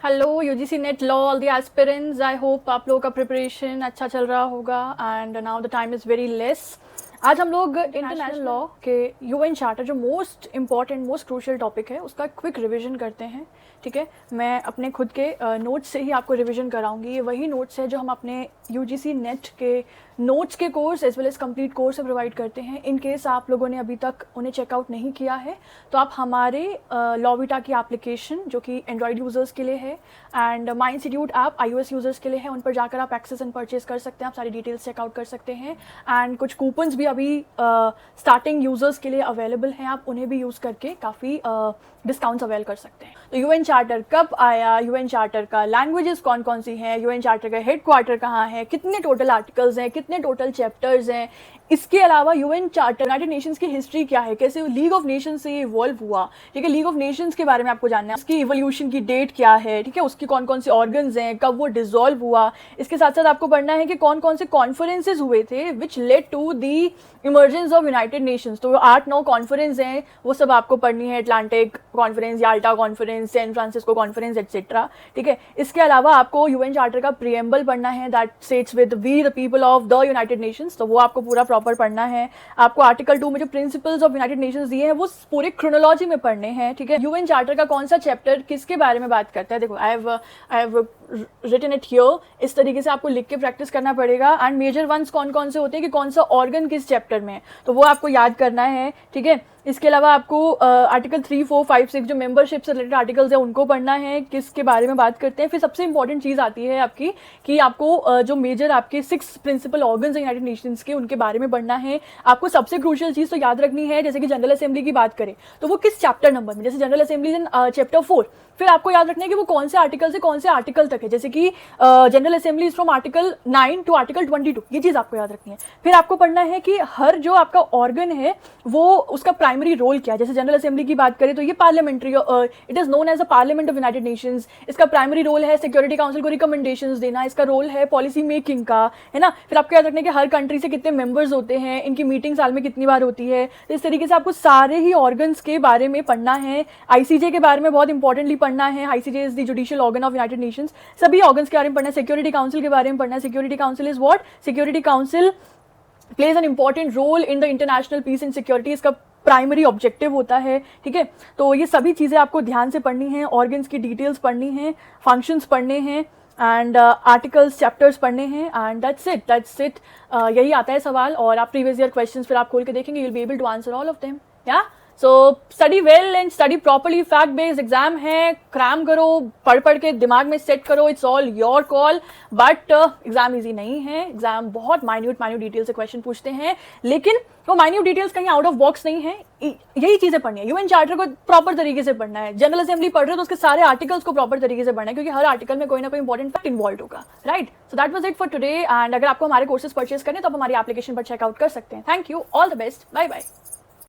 Hello UGC net law all the aspirants, I hope आप लोगों का प्रिपरेशन अच्छा चल रहा होगा and now the time is very less. आज हम लोग इंटरनेशनल लॉ के यूएन चार्टर, जो most important most crucial topic है, उसका क्विक रिवीजन करते हैं। ठीक है, मैं अपने खुद के नोट्स से ही आपको रिवीजन कराऊंगी। ये वही नोट्स है जो हम अपने यूजीसी नेट के नोट्स के course as well as complete course में प्रोवाइड करते हैं। इन केस आप लोगों ने अभी तक उन्हें चेकआउट नहीं किया है तो आप हमारे लॉविटा की एप्लीकेशन, जो कि एंड्रॉयड यूज़र्स के लिए है, and my institute app iOS users के लिए है, उन पर जाकर आप एक्सेस एंड परचेज कर सकते हैं। आप सारी डिटेल्स चेकआउट कर सकते हैं एंड कुछ कूपन्स भी अभी स्टार्टिंग यूज़र्स के लिए अवेलेबल हैं। आप उन्हें भी यूज़ करके काफ़ी डिस्काउंट्स अवेल कर सकते हैं। तो यूएन चार्टर कब आया, यूएन चार्टर का लैंग्वेजेस कौन कौन सी हैं, यूएन चार्टर का हेड क्वार्टर कहाँ है, कितने टोटल आर्टिकल्स हैं, कितने टोटल चैप्टर्स हैं, इसके अलावा यूएन चार्टर यूनाइटेड नेशंस की हिस्ट्री क्या है, कैसे लीग ऑफ नेशंस से ये इवॉल्व हुआ। ठीक है, लीग ऑफ नेशंस के बारे में आपको जानना है, उसकी इवोल्यूशन की डेट क्या है, ठीक है, उसकी कौन कौन से ऑर्गन्स हैं, कब वो डिसॉल्व हुआ। इसके साथ साथ आपको पढ़ना है कि कौन कौन से कॉन्फ्रेंसेज हुए थे which led to the emergence of United Nations. तो 8-9 कॉन्फ्रेंस हैं, वो सब आपको पढ़नी है। Atlantic conference, Yalta conference, San Francisco conference etcetera. ठीक है, इसके अलावा आपको यूएन चार्टर का प्रीएम्बल पढ़ना है, that states with we the people of the United Nations. तो वो आपको पूरा प्रॉपर पढ़ना है। आपको आर्टिकल 2 में जो प्रिंसिपल्स ऑफ यूनाइटेड नेशंस दिए हैं वो पूरे क्रोनोलॉजी में पढ़ने हैं। ठीक है, यूएन चार्टर का कौन सा चैप्टर किसके बारे में बात करता है, देखो I have written it here. इस तरीके से आपको लिख के प्रैक्टिस करना पड़ेगा। एंड मेजर वंस कौन कौन से होते हैं कि कौन सा ऑर्गन किस चैप्टर में है, तो वो आपको याद करना है। ठीक है, इसके अलावा आपको आर्टिकल 3, 4, 5, 6 जो मेंबरशिप से रिलेटेड आर्टिकल्स है उनको पढ़ना है, किसके बारे में बात करते हैं। फिर सबसे इंपॉर्टेंट चीज़ आती है आपकी कि आपको जो मेजर आपके 6 प्रिंसिपल ऑर्गन्स हैं यूनाइटेड नेशंस के, उनके बारे में पढ़ना है। आपको सबसे क्रूशियल चीज़ तो याद रखनी है, जैसे कि जनरल असेंबली की बात करें तो वो किस चैप्टर नंबर में, जैसे जनरल असेंबली इन चैप्टर 4। फिर आपको याद रखना है कि वो कौन से आर्टिकल से कौन से आर्टिकल तक है, जैसे कि General Assembly is from article 9 to article 22। ये चीज़ आपको याद रखनी है। फिर आपको पढ़ना है कि हर जो आपका ऑर्गन है वो उसका प्राइमरी रोल क्या है। जैसे जनरल असेंबली की बात करें तो ये parliamentary, it is known as a parliament of United Nations. इसका प्राइमरी रोल है सिक्योरिटी काउंसिल को रिकमेंडेशंस देना, इसका रोल है पॉलिसी मेकिंग का, है ना। फिर आपको याद रखना है कि हर कंट्री से कितने मेंबर्स होते हैं, इनकी मीटिंग साल में कितनी बार होती है। तो इस तरीके से आपको सारे ही ऑर्गन्स के बारे में पढ़ना है। आईसीजे के बारे में बहुत इंपॉर्टेंटली पढ़ना है। ICJ is the judicial organ of United Nations. सभी ऑर्गन्स के बारे में पढ़ना है। सिक्योरिटी काउंसिल के बारे में पढ़ना है। Security council is what, security council plays an important role in the international peace and security, इसका प्राइमरी ऑब्जेक्टिव होता है। ठीक है, तो ये सभी चीज़ें आपको ध्यान से पढ़नी है। ऑर्गन्स की डिटेल्स पढ़नी है, फंक्शंस पढ़ने हैं एंड आर्टिकल्स चैप्टर्स पढ़ने हैं एंड दैट्स इट। यही आता है सवाल। और आप प्रीवियस ईयर क्वेश्चंस फिर आप खोल के देखेंगे, you will be able to answer all of them. या so study well and study properly. Fact based exam है, क्रैम करो, पढ़ के दिमाग में सेट करो, it's all your call. But exam easy नहीं है। एग्जाम बहुत माइन्यूट डिटेल से क्वेश्चन पूछते हैं, लेकिन वो माइन्यूट डिटेल्स कहीं आउट ऑफ बॉक्स नहीं है। यही चीजें पढ़नी है। यूएन चार्टर को प्रॉपर तरीके से पढ़ना है। जनरल असेंबली पढ़ रहे हो तो उसके सारे आर्टिकल्स को प्रॉपर तरीके से पढ़ना है, क्योंकि हर आर्टिकल में कोई ना कोई इंपॉर्टेंट फैक्ट इन्वॉल्व होगा। Right, so that was it for today. And अगर आपको हमारे कोर्सेज परचेज करने तो आप हमारी एप्लीकेशन पर चेकआउट कर सकते हैं। Thank you, all the best, bye bye.